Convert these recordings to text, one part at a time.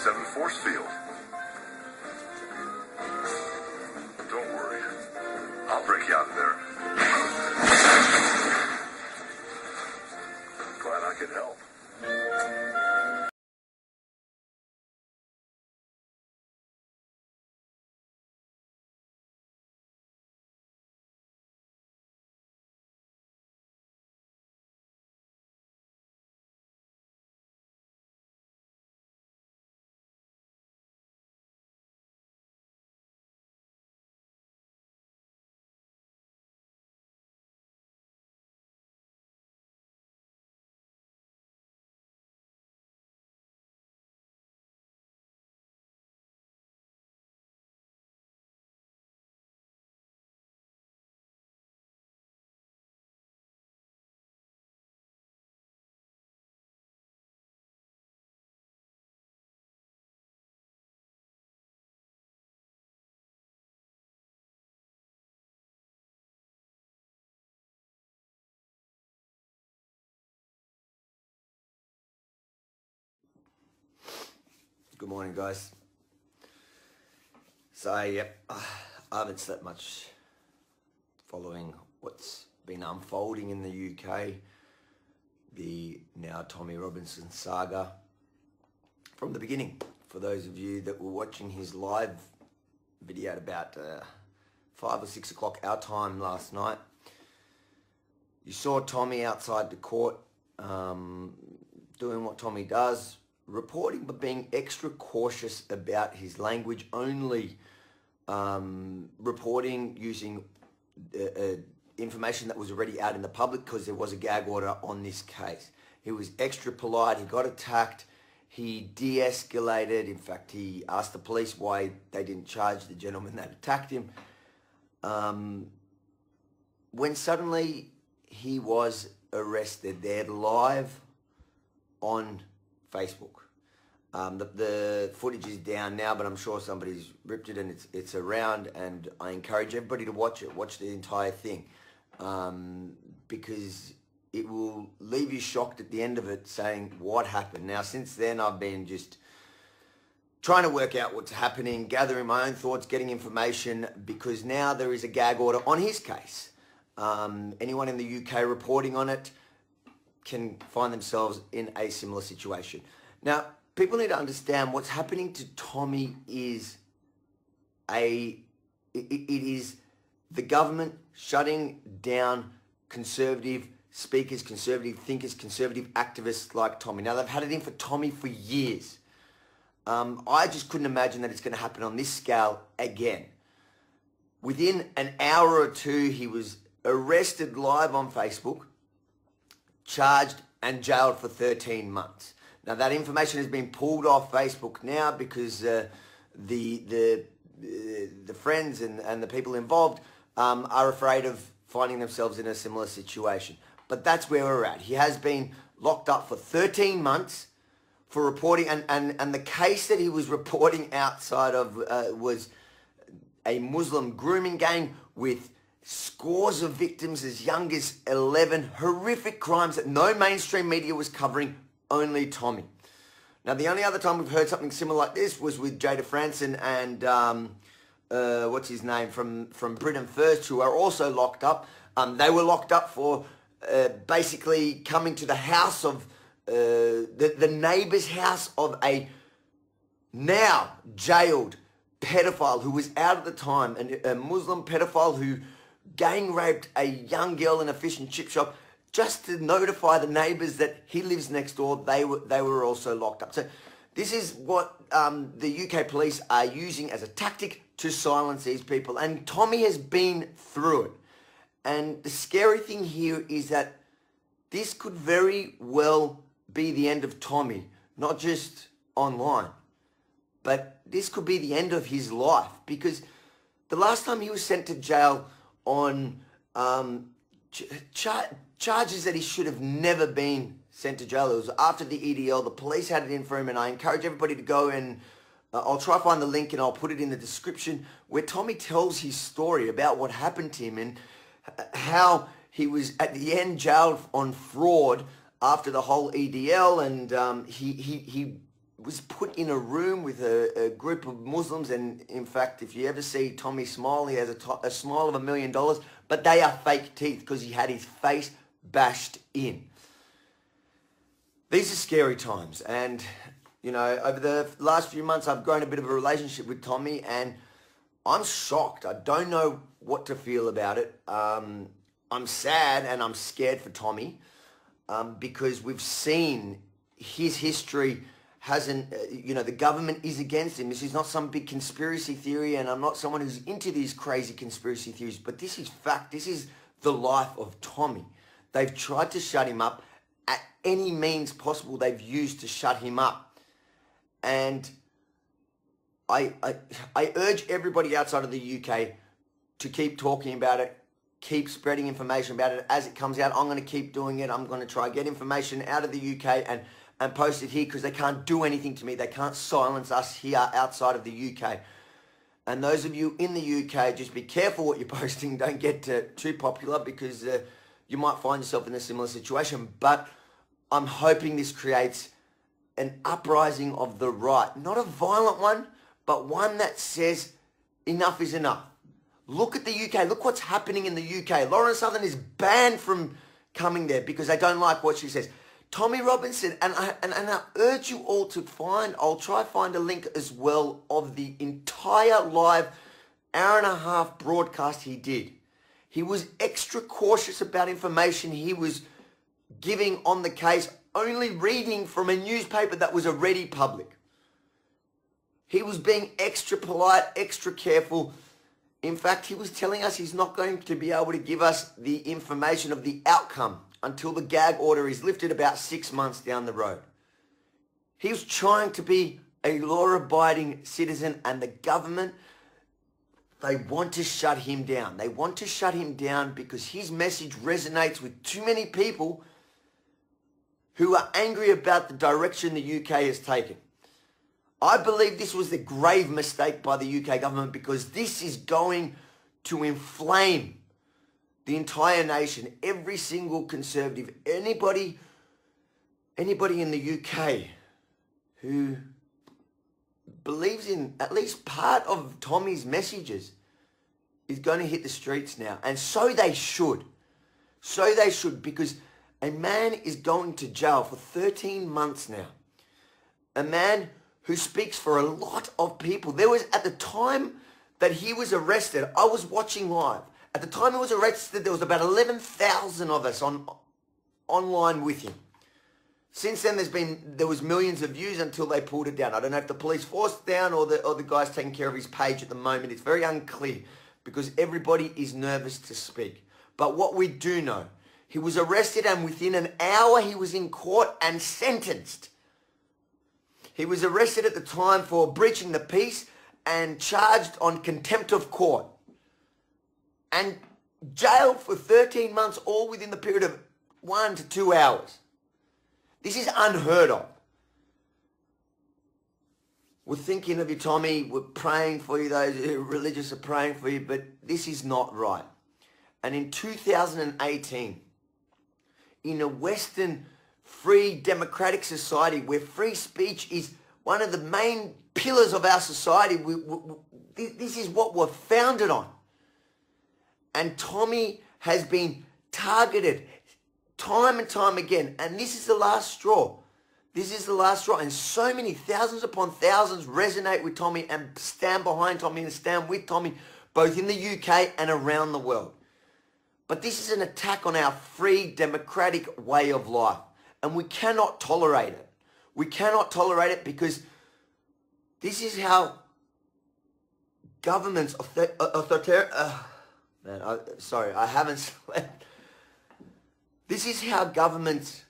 7 force field. Don't worry. I'll break you out of there. Glad I could help. Good morning, guys. So, yep, I haven't slept much following what's been unfolding in the UK, the now Tommy Robinson saga, from the beginning. For those of you that were watching his live video at about 5 or 6 o'clock our time last night, you saw Tommy outside the court doing what Tommy does, reporting but being extra cautious about his language, only reporting using information that was already out in the public because there was a gag order on this case. He was extra polite, he got attacked, he de-escalated. In fact, he asked the police why they didn't charge the gentleman that attacked him. When suddenly he was arrested, they're live on Facebook. The footage is down now, but I'm sure somebody's ripped it and it's around, and I encourage everybody to watch it, watch the entire thing, because it will leave you shocked at the end of it, saying what happened. Now, since then, I've been just trying to work out what's happening, gathering my own thoughts, getting information, because now there is a gag order on his case. Anyone in the UK reporting on it can find themselves in a similar situation. Now, people need to understand what's happening to Tommy is it is the government shutting down conservative speakers, conservative thinkers, conservative activists like Tommy. Now, they've had it in for Tommy for years. I just couldn't imagine that it's going to happen on this scale again. Within an hour or two, he was arrested live on Facebook, charged and jailed for 13 months. Now, that information has been pulled off Facebook now because the friends and the people involved are afraid of finding themselves in a similar situation. But that's where we're at. He has been locked up for 13 months for reporting, and the case that he was reporting outside of was a Muslim grooming gang with scores of victims as young as 11, horrific crimes that no mainstream media was covering, only Tommy. Now, the only other time we've heard something similar like this was with Jada Franson and, what's his name, from Britain First, who are also locked up. They were locked up for basically coming to the house of, the neighbour's house of a now jailed pedophile who was out at the time, a Muslim pedophile who gang raped a young girl in a fish and chip shop, just to notify the neighbours that he lives next door. They were also locked up. So this is what the UK police are using as a tactic to silence these people. And Tommy has been through it. And the scary thing here is that this could very well be the end of Tommy, not just online, but this could be the end of his life, because the last time he was sent to jail on charges that he should have never been sent to jail. It was after the EDL. The police had it in for him, and I encourage everybody to go and I'll try to find the link and I'll put it in the description, where Tommy tells his story about what happened to him and how he was at the end jailed on fraud after the whole EDL, and he was put in a room with a group of Muslims, and in fact, if you ever see Tommy smile, he has a smile of $1 million, but they are fake teeth because he had his face bashed in. These are scary times, and you know, over the last few months, I've grown a bit of a relationship with Tommy, and I'm shocked. I don't know what to feel about it. I'm sad and I'm scared for Tommy because we've seen his history hasn't, you know, the government is against him. This is not some big conspiracy theory, and I'm not someone who's into these crazy conspiracy theories, but this is fact. This is the life of Tommy. They've tried to shut him up at any means possible. They've used to shut him up. And I urge everybody outside of the UK to keep talking about it, keep spreading information about it as it comes out. I'm going to keep doing it. I'm going to try get information out of the UK and post it here because they can't do anything to me. They can't silence us here outside of the UK. And those of you in the UK, just be careful what you're posting. Don't get too popular because you might find yourself in a similar situation. But I'm hoping this creates an uprising of the right. Not a violent one, but one that says enough is enough. Look at the UK. Look what's happening in the UK. Lauren Southern is banned from coming there because they don't like what she says. Tommy Robinson, and I urge you all to find, I'll try find a link as well of the entire live hour-and-a-half broadcast he did. He was extra cautious about information he was giving on the case, only reading from a newspaper that was already public. He was being extra polite, extra careful. In fact, he was telling us he's not going to be able to give us the information of the outcome until the gag order is lifted about 6 months down the road. He was trying to be a law-abiding citizen, and the government, they want to shut him down. They want to shut him down because his message resonates with too many people who are angry about the direction the UK has taken. I believe this was a grave mistake by the UK government because this is going to inflame the entire nation, every single conservative, anybody in the UK who believes in at least part of Tommy's messages is going to hit the streets now. And so they should. So they should, because a man is going to jail for 13 months now. A man who speaks for a lot of people. There was, at the time that he was arrested, I was watching live. At the time he was arrested, there was about 11,000 of us online with him. Since then, there was millions of views until they pulled it down. I don't know if the police forced it down or the guy's taking care of his page at the moment. It's very unclear because everybody is nervous to speak. But what we do know, he was arrested and within an hour he was in court and sentenced. He was arrested at the time for breaching the peace and charged on contempt of court. And jailed for 13 months, all within the period of 1 to 2 hours. This is unheard of. We're thinking of you, Tommy. We're praying for you. Those who are religious are praying for you. But this is not right. And in 2018, in a Western free democratic society where free speech is one of the main pillars of our society, this is what we're founded on. And Tommy has been targeted time and time again. And this is the last straw. This is the last straw. And so many, thousands upon thousands, resonate with Tommy and stand behind Tommy and stand with Tommy, both in the UK and around the world. But this is an attack on our free democratic way of life. And we cannot tolerate it. We cannot tolerate it because this is how governments, sorry, I haven't slept. This is how governments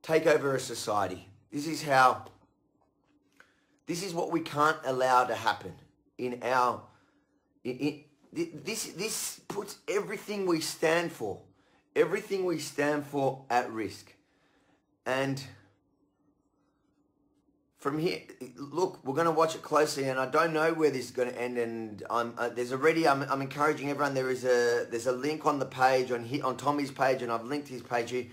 take over a society. This is what we can't allow to happen in our, this puts everything we stand for at risk. And from here, look, we're going to watch it closely, and I don't know where this is going to end. And I'm encouraging everyone. There's a link on the page on Tommy's page, and I've linked his page here.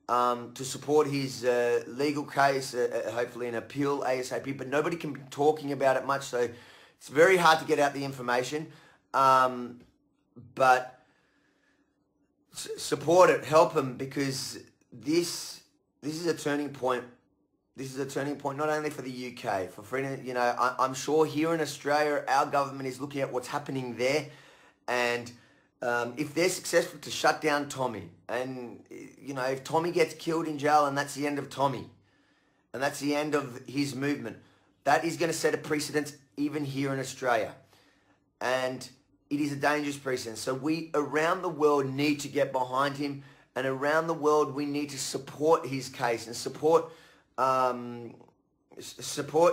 to support his legal case, hopefully an appeal ASAP, but nobody can be talking about it much, so it's very hard to get out the information. But support it, help him, because this is a turning point. This is a turning point not only for the UK, for freedom. You know, I'm sure here in Australia, our government is looking at what's happening there, and if they're successful to shut down Tommy, and you know, if Tommy gets killed in jail, and that's the end of Tommy, and that's the end of his movement, that is going to set a precedent even here in Australia, and it is a dangerous precedent. So we around the world need to get behind him, and around the world we need to support his case and support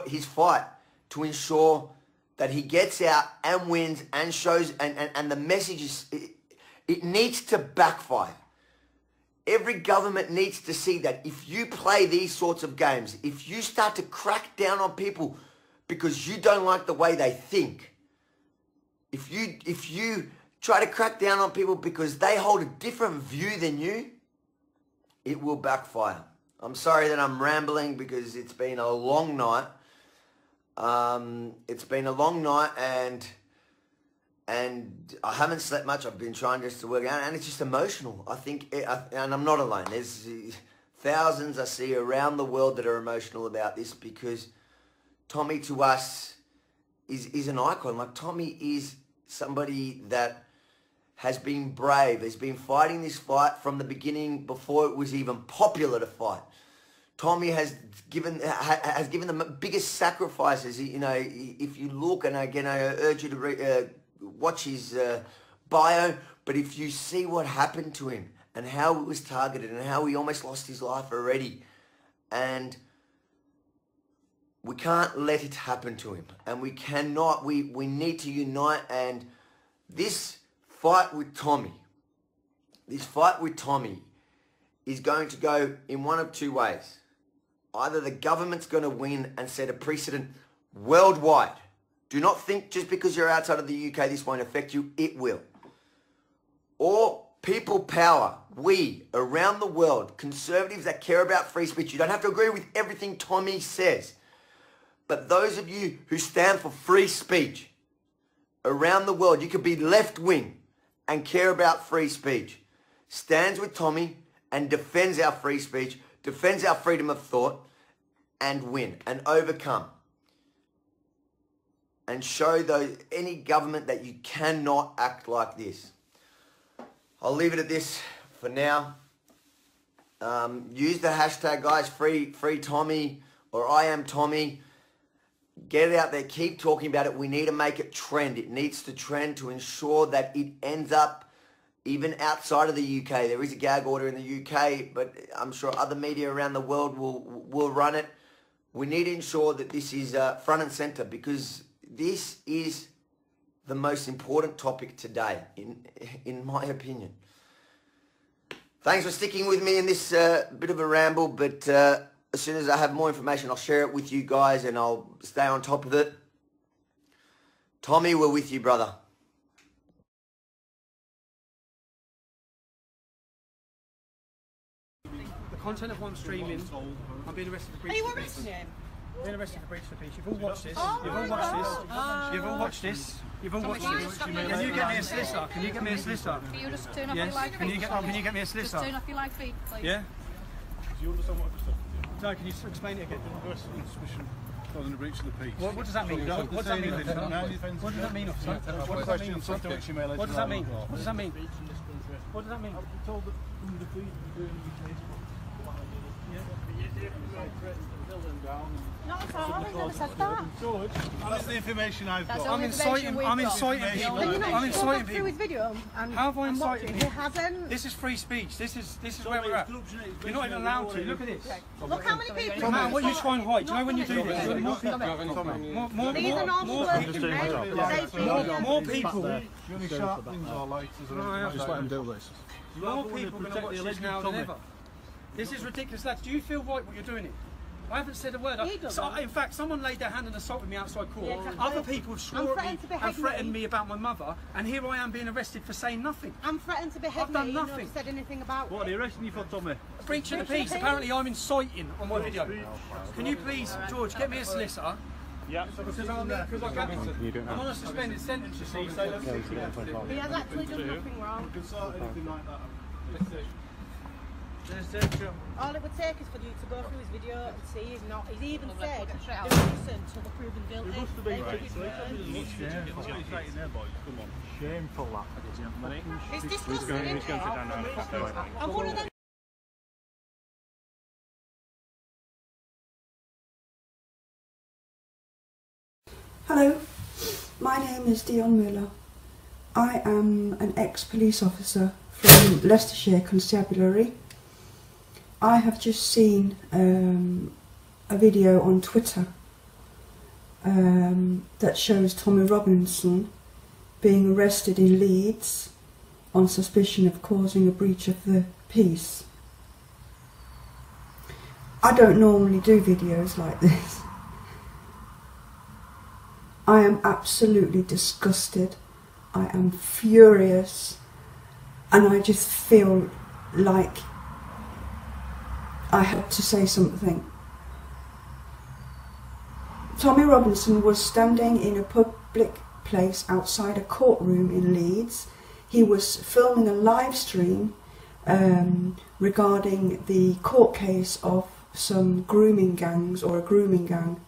his fight to ensure that he gets out and wins and shows, and the message is, it needs to backfire. Every government needs to see that if you play these sorts of games, if you start to crack down on people because you don't like the way they think, if you try to crack down on people because they hold a different view than you, it will backfire. I'm sorry that I'm rambling because it's been a long night. It's been a long night, and I haven't slept much. I've been trying just to work out, and it's just emotional. I think, and I'm not alone. There's thousands I see around the world that are emotional about this, because Tommy to us is an icon. Like, Tommy is somebody that has been brave, has been fighting this fight from the beginning before it was even popular to fight. Tommy has given the biggest sacrifices. You know, if you look, and again, I urge you to watch his bio, but if you see what happened to him and how it was targeted and how he almost lost his life already, and we can't let it happen to him, and we cannot, we need to unite. And this fight with Tommy is going to go in one of two ways. Either the government's going to win and set a precedent worldwide. Do not think just because you're outside of the UK this won't affect you. It will. Or people power, we around the world, conservatives that care about free speech. You don't have to agree with everything Tommy says, but those of you who stand for free speech around the world, you could be left-wing and care about free speech, stands with Tommy and defends our free speech, defends our freedom of thought, and win and overcome, and show any government that you cannot act like this. I'll leave it at this for now. Use the hashtag, guys, free Tommy, or I am Tommy. Get it out there. Keep talking about it. We need to make it trend. It needs to trend to ensure that it ends up even outside of the UK. There is a gag order in the UK, but I'm sure other media around the world will run it. We need to ensure that this is front and center, because this is the most important topic today, in my opinion. Thanks for sticking with me in this bit of a ramble, but as soon as I have more information, I'll share it with you guys, and I'll stay on top of it. Tommy, we're with you, brother. The content of what I'm streaming, I'm being arrested for breach of peace. I'm being arrested for breach of peace. You've all watched this. You've all watched this. You've all watched this. You've all watched this. Can you get me a solicitor? Can you get me a solicitor? Can you just turn off Yes. your live feed? Can you get me a solicitor? Just turn off your live feed, please. Yeah? Do you understand what I've just said? No, can you explain it again? Arrested on suspicion causing a breach of the peace. What does that mean? What does that mean? What does that mean, officer? What does that mean, officer? What does that mean? What does that mean? What does that mean? I'm told that the police are doing the case. Not at all, I never said that. George, that's the information I've got. I'm inciting people. I'm inciting Through his people. video and How have I incited he people? hasn't. This is free speech. This is where we're at. You're not even allowed to. Look at this. Look how many people. No matter what you try and hide. Do you know when you do this? These are normal working men. More people. The only sharp things are lighters. Just let him do this. More people are going to watch this now than ever. This is ridiculous, lads. Do you feel right what you're doing here? I haven't said a word. He doesn't. So, in fact, someone laid their hand and assaulted me outside court. Yeah, exactly. Other people swore at me threatened to and behead threatened me. me about my mother, and here I am being arrested for saying nothing. I'm threatened to behead I've done me. nothing. You've not said anything about What are they arresting you for, Tommy? Breach of the peace. Apparently, I'm inciting on my video. Can you please, George, get me a solicitor? Yeah. Because I'm on a suspended sentence, you see. So He has actually done nothing wrong. You can sort anything like that. All it would take is for you to go through his video and see he's not. He's even said they're innocent till they're proven guilty. It must have been right. Shameful that. It's disgusting, isn't it? And one of them. Hello, my name is Dion Müller. I am an ex-police officer from Leicestershire Constabulary. I have just seen a video on Twitter that shows Tommy Robinson being arrested in Leeds on suspicion of causing a breach of the peace. I don't normally do videos like this. I am absolutely disgusted, I am furious, and I just feel like I had to say something. Tommy Robinson was standing in a public place outside a courtroom in Leeds. He was filming a live stream regarding the court case of some grooming gangs, or a grooming gang,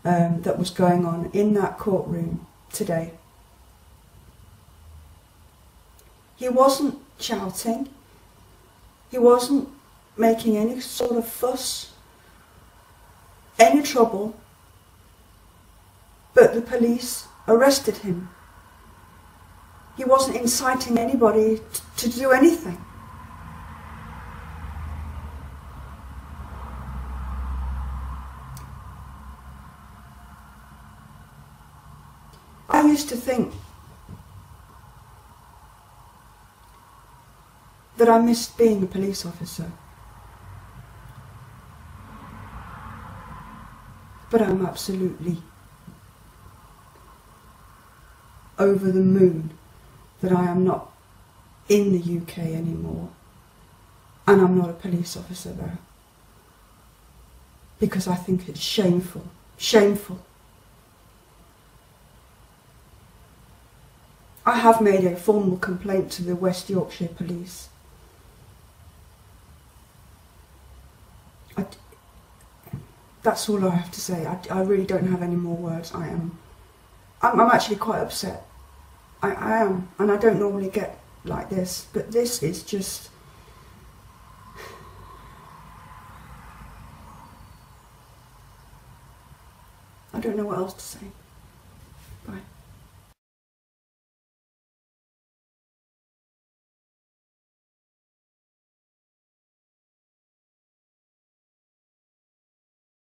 that was going on in that courtroom today. He wasn't shouting, he wasn't making any sort of fuss, any trouble, but the police arrested him. He wasn't inciting anybody to do anything. I used to think that I missed being a police officer, but I'm absolutely over the moon that I am not in the UK anymore, and I'm not a police officer there, because I think it's shameful, shameful. I have made a formal complaint to the West Yorkshire Police. That's all I have to say. I really don't have any more words. I'm actually quite upset. I am, and I don't normally get like this, but this is just... I don't know what else to say. Bye.